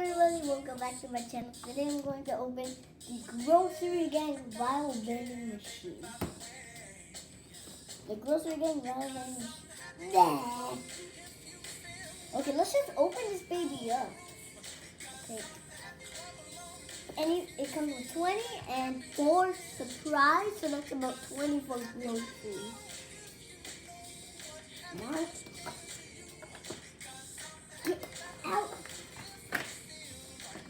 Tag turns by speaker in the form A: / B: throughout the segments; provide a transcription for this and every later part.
A: everybody, welcome back to my channel. Today I'm going to open the Grossery Gang Viral Vending Machine. The Grossery Gang Viral Vending Machine. Nah. Okay, let's just open this baby up. Okay. And it comes with 20 and 4 surprise, so that's about 20 for groceries. Mark. Get out.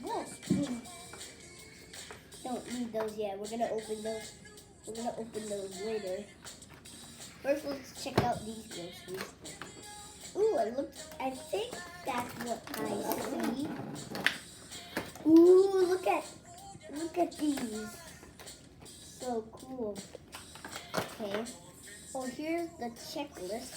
A: Whoa. Don't need those yet. We're gonna open those. We're gonna open those later. First, let's check out these groceries. Ooh, I think that's what I see. Ooh, look at these. So cool. Okay. Oh, here's the checklist.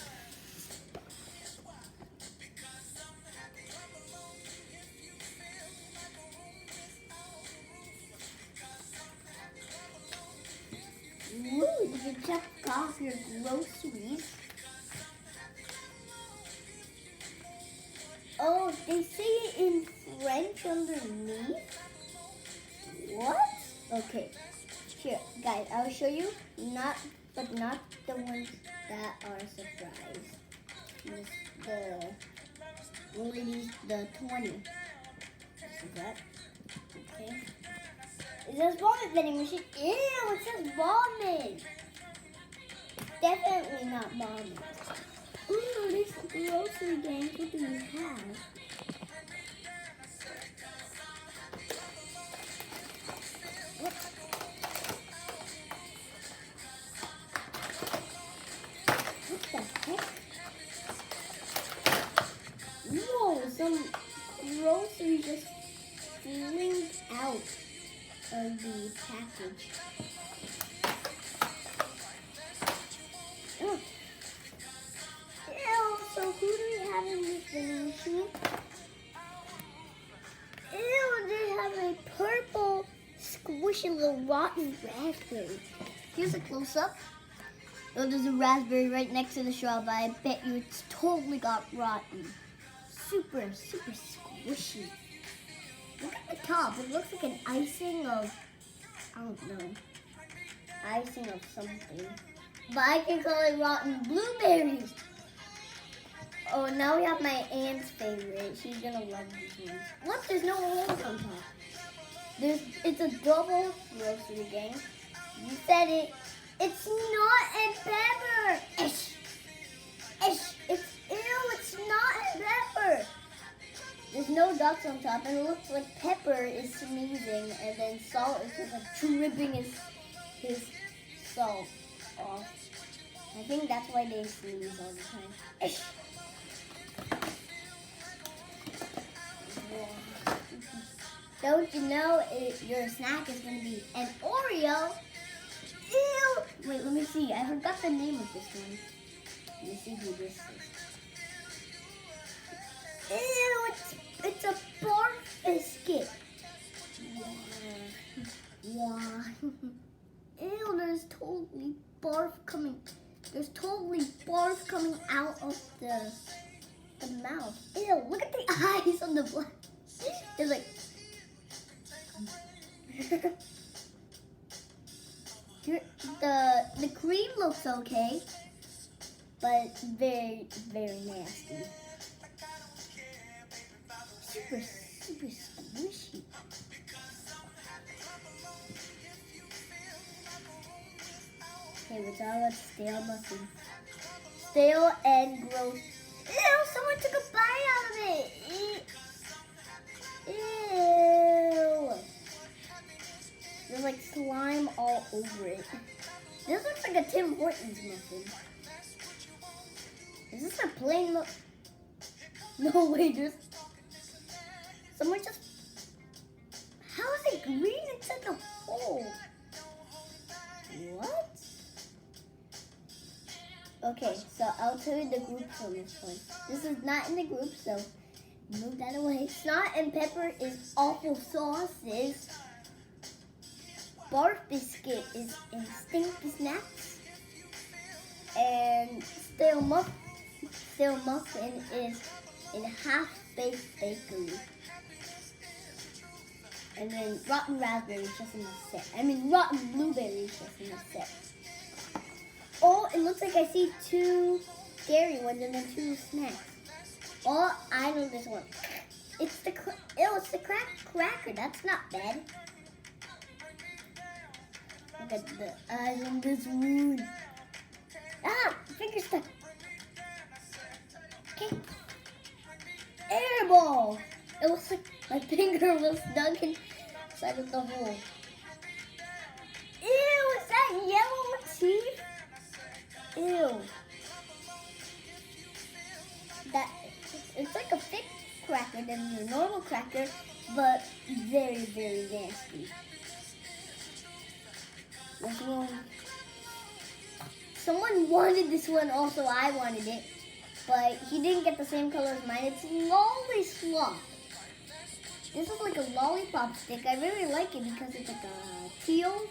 A: Ooh, you can check off your groceries. Oh, they say it in French underneath? What? Okay. Here, guys, I'll show you. Not the ones that are surprise. The 20. See that? Okay. It says vomit vending machine. Ew, it says vomit. Definitely not vomit. Ooh, this grocery gang, what do we have? What? What the heck? Whoa, some groceries just flinged out of the package. Oh. Ew, so who do we have in this vending machine? Ew, they have a purple, squishy little rotten raspberry. Here's a close-up. Oh, there's a raspberry right next to the straw, but I bet you it's totally got rotten. Super squishy. Look at the top. It looks like an icing of, I don't know, icing of something. But I can call it rotten blueberries. Oh, now we have my aunt's favorite. She's gonna love these ones. What? There's no holes on top. It's a double grocery gang. You said it. It's not in pepper. Ish. It's not in pepper. There's no dots on top, and it looks like Pepper is sneezing, and then Salt is just like dripping his salt off. I think that's why they sneeze all the time. Ish. Don't you know your snack is going to be an Oreo? Ew! Wait, let me see. I forgot the name of this one. Let me see who this is. Ew, it's a barf biscuit. Wow. Ew, there's totally barf coming out of the mouth. Ew, look at the eyes on the black. It's like the cream looks okay, but very nasty. Super squishy. Okay, what's all that stale muffin? Stale and gross. Ew, someone took a bite out of it. Ew. There's like slime all over it. This looks like a Tim Hortons muffin. Is this a plain muffin? No way, there's... Someone just... How is it green inside the hole? What? Okay, so I'll tell you the groups on this one. This is not in the group, so move that away. Snot and Pepper is awful sauces. Barf Biscuit is in Stinky Snacks. And Stale Muffin is in Half Baked Bakery. And then rotten raspberries just in the set. I mean rotten blueberries just in the set. Oh, it looks like I see 2 scary ones and then 2 snacks. Oh, I know this one. It's the cracker. That's not bad. Look at the eyes on this wound. Ah, finger stuck. Okay. Airball. It looks like my finger was stuck inside of the hole. Ew, is that yellow teeth? Ew. It's like a thick cracker than your normal cracker, but very, very nasty. This one. Someone wanted this one also, I wanted it. But he didn't get the same color as mine. It's Lolly Slop. This is like a lollipop stick. I really like it because it's like a teal.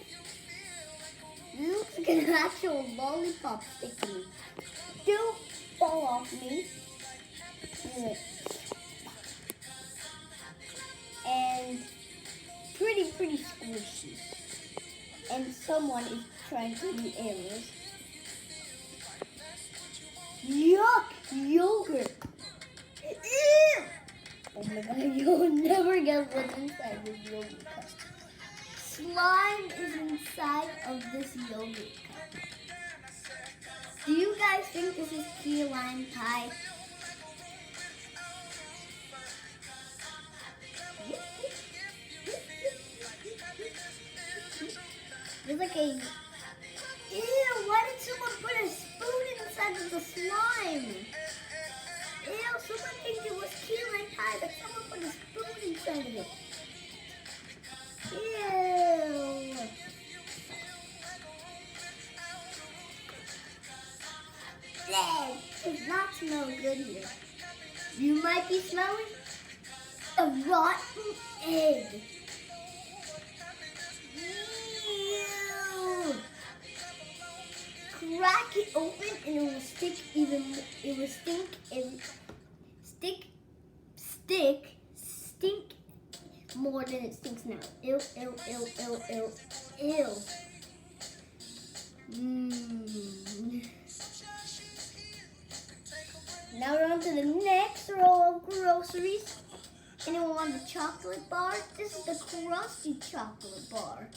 A: This looks like an actual lollipop stick to me. Don't fall off me. And pretty squishy. And someone is trying to do arrows. Yuck! Yogurt! Ew! Oh my god, you'll never guess what's inside this yogurt cup. Slime is inside of this yogurt cup. Do you guys think this is key lime pie? There's like a... Ew, why did someone put a spoon inside of the slime? Ew, someone thinks it was key lime pie, but someone put a spoon inside of it. Ew. Bleh, does not smell good here. You might be smelling a rotten egg. Ew. Crack it open and it will stink even. It will stink and stink more than it stinks now. Ew, ew, ew, ew, ew, ew. Now we're on to the next row of groceries. Anyone want the chocolate bar? This is the crusty chocolate bar.